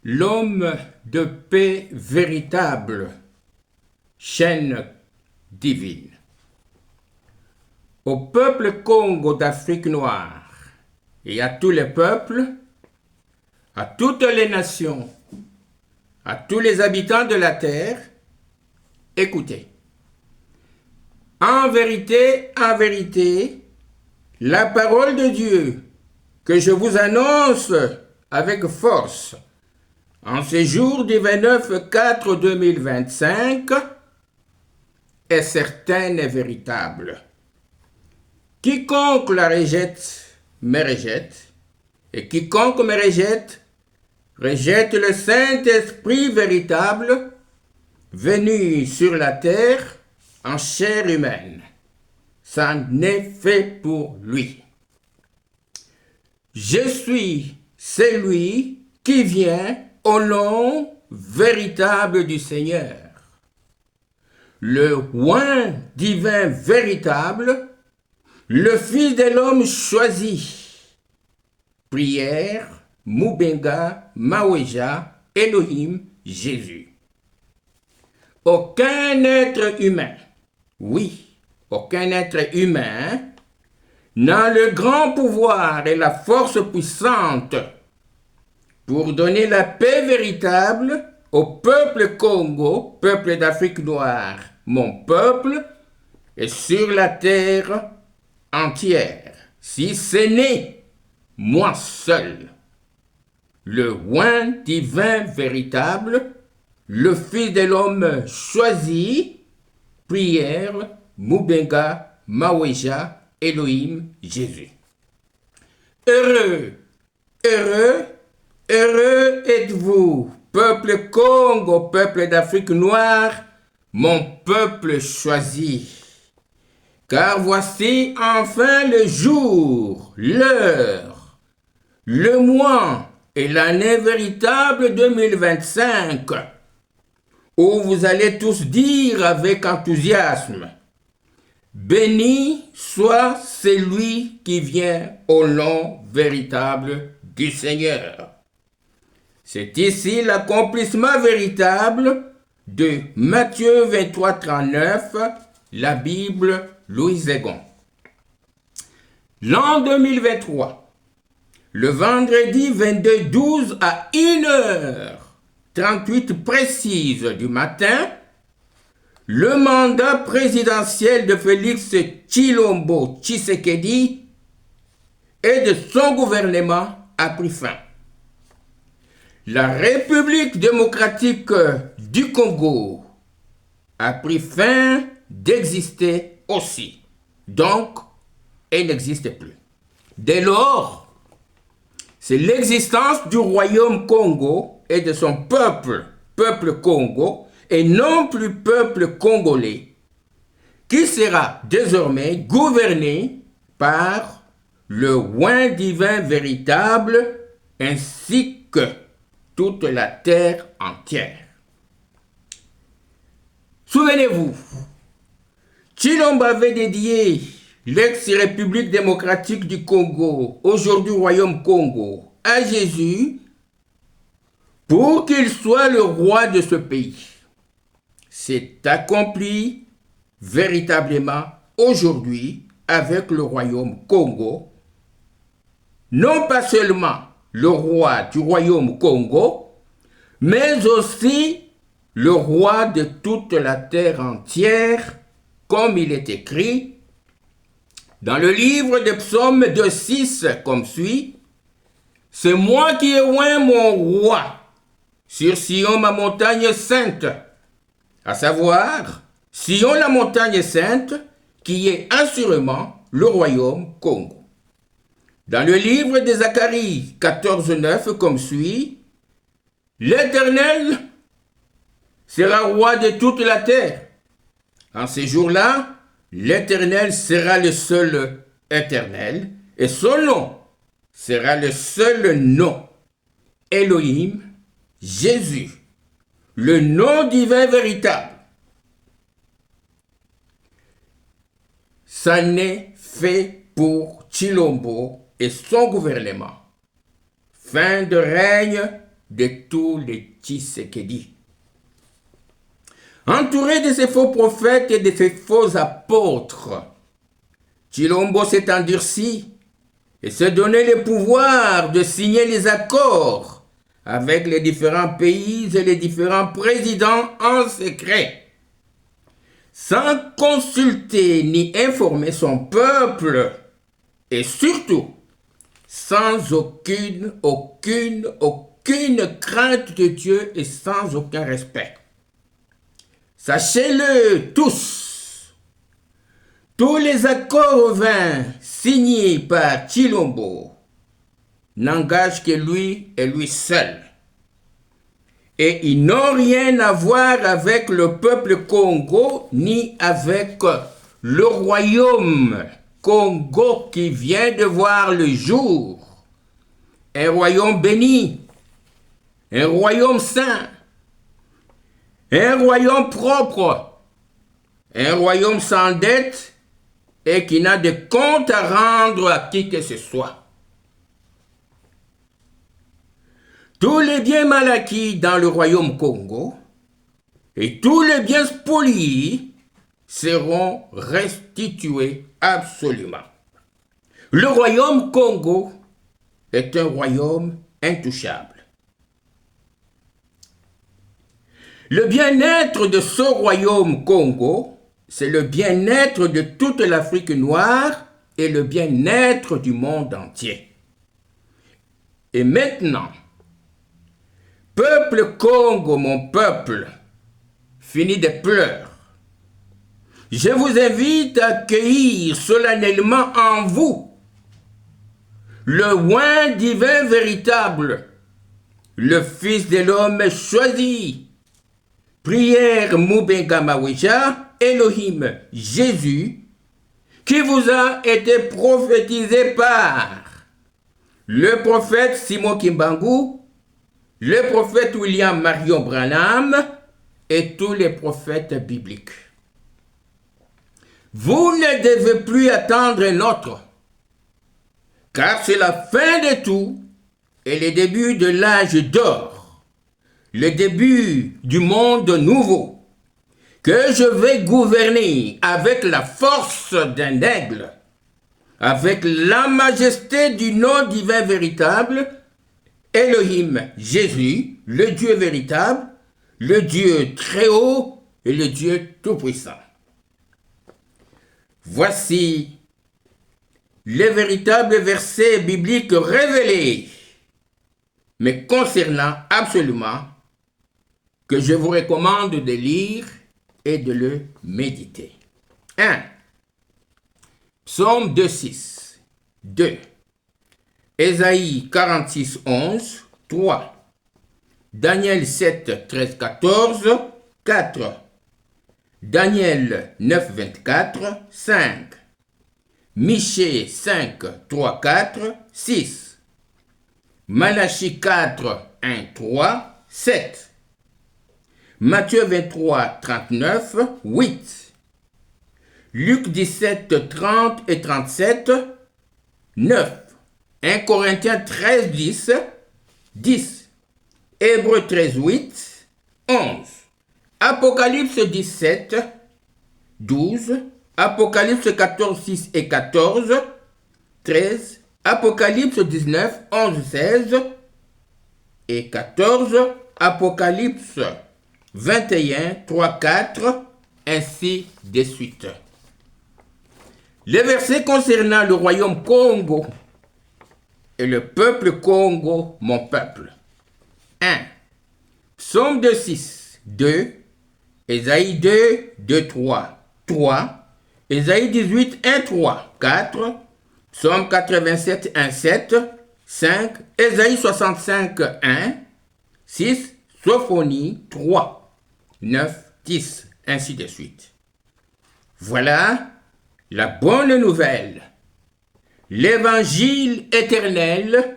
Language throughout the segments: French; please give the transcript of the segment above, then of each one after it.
L'homme de paix véritable, chaîne divine. Au peuple Congo d'Afrique noire et à tous les peuples, à toutes les nations, à tous les habitants de la terre, écoutez. En vérité, la parole de Dieu que je vous annonce avec force en ce jour du 29/4/2025 est certaine et véritable. Quiconque la rejette, me rejette, et quiconque me rejette, rejette le Saint-Esprit véritable, venu sur la terre en chair humaine. Ça n'est fait pour lui. Je suis celui qui vient au nom véritable du Seigneur. Le oint divin véritable, le Fils de l'homme choisi. Prière, Mubenga, Maweja, Elohim, Jésus. Aucun être humain, oui, aucun être humain n'a le grand pouvoir et la force puissante pour donner la paix véritable au peuple Congo, peuple d'Afrique noire, mon peuple, et sur la terre entière, si ce n'est moi seul, le oint divin véritable, le Fils de l'homme choisi, prière, Mubenga, Maweja, Elohim, Jésus. Heureux, heureux, heureux êtes-vous, peuple Congo, peuple d'Afrique noire, mon peuple choisi. Car voici enfin le jour, l'heure, le mois et l'année véritable 2025, où vous allez tous dire avec enthousiasme, béni soit celui qui vient au nom véritable du Seigneur. C'est ici l'accomplissement véritable de Matthieu 23:39, la Bible Louis Zégon. L'an 2023, le vendredi 22/12 à 1h38 précise du matin, le mandat présidentiel de Félix Tshilombo Tshisekedi et de son gouvernement a pris fin. La République démocratique du Congo a pris fin d'exister aussi. Donc, elle n'existe plus. Dès lors, c'est l'existence du royaume Congo et de son peuple, peuple Congo, et non plus peuple congolais, qui sera désormais gouverné par le oint divin véritable ainsi que toute la terre entière. Souvenez-vous, Tshilombo avait dédié l'ex-République démocratique du Congo, aujourd'hui Royaume Congo, à Jésus pour qu'il soit le roi de ce pays. C'est accompli véritablement aujourd'hui avec le Royaume Congo, non pas seulement le roi du Royaume Congo, mais aussi le roi de toute la terre entière, comme il est écrit dans le livre des psaumes 2:6 comme suit, « C'est moi qui ai oint mon roi sur Sion, ma montagne sainte », à savoir Sion, la montagne sainte, qui est assurément le royaume Congo. Dans le livre de Zacharie 14:9 comme suit, « L'Éternel sera roi de toute la terre. En ces jours-là, l'Éternel sera le seul éternel, et son nom sera le seul nom. Elohim, Jésus, le nom divin véritable. Ça n'est fait pour Tshilombo et son gouvernement. Fin de règne de tous les Tshisekedi. Entouré de ces faux prophètes et de ces faux apôtres, Tshilombo s'est endurci et s'est donné le pouvoir de signer les accords avec les différents pays et les différents présidents en secret, sans consulter ni informer son peuple, et surtout sans aucune crainte de Dieu et sans aucun respect. Sachez-le tous, tous les accords vains signés par Tshilombo n'engagent que lui et lui seul. Et ils n'ont rien à voir avec le peuple Congo ni avec le royaume Congo qui vient de voir le jour. Un royaume béni, un royaume saint, un royaume propre, un royaume sans dette et qui n'a de compte à rendre à qui que ce soit. Tous les biens mal acquis dans le royaume Congo et tous les biens spoliés seront restitués absolument. Le royaume Congo est un royaume intouchable. Le bien-être de ce royaume Congo, c'est le bien-être de toute l'Afrique noire et le bien-être du monde entier. Et maintenant, peuple Congo, mon peuple, fini de pleurs. Je vous invite à accueillir solennellement en vous le oint divin véritable, le Fils de l'homme choisi. Prière Mubenga Mawisha, Elohim, Jésus, qui vous a été prophétisé par le prophète Simon Kimbangu, le prophète William Marion Branham et tous les prophètes bibliques. Vous ne devez plus attendre un autre, car c'est la fin de tout et le début de l'âge d'or, le début du monde nouveau, que je vais gouverner avec la force d'un aigle, avec la majesté du nom divin véritable, Elohim, Jésus, le Dieu véritable, le Dieu très haut et le Dieu tout-puissant. Voici les véritables versets bibliques révélés, mais concernant absolument, que je vous recommande de lire et de le méditer. 1. Psaume 2:6. 2. Ésaïe 46:11. 3. Daniel 7:13-14. 4. Daniel 9:24. 5. Michée 5:3-4. 6. Malachie 4:1-3. 7. Matthieu 23:39. 8. Luc 17:30 et 37. 9. 1 Corinthiens 13:10. 10. Hébreux 13:8. 11. Apocalypse 17. 12. Apocalypse 14:6 et 14. 13. Apocalypse 19, 11, 16 et 14. Apocalypse 21, 3, 4, ainsi de suite. Les versets concernant le royaume Congo et le peuple Congo, mon peuple. 1. Psaume 2:6, 2. Ésaïe 2, 2, 3, 3. Ésaïe 18, 1, 3, 4. Psaume 87, 1, 7. 5. Ésaïe 65, 1. 6. Sophonie 3. 9, 10, ainsi de suite. Voilà la bonne nouvelle, l'évangile éternel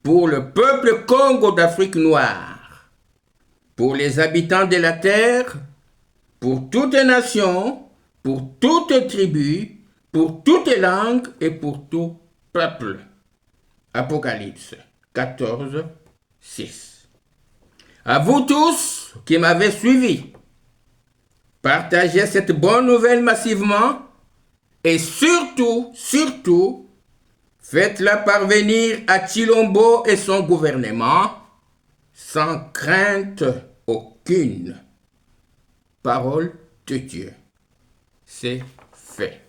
pour le peuple Congo d'Afrique noire, pour les habitants de la terre, pour toute nation, pour toute tribu, pour toute langue et pour tout peuple. Apocalypse 14, 6. À vous tous qui m'avez suivi, partagez cette bonne nouvelle massivement et surtout, faites-la parvenir à Chilombo et son gouvernement sans crainte aucune. Parole de Dieu. C'est fait.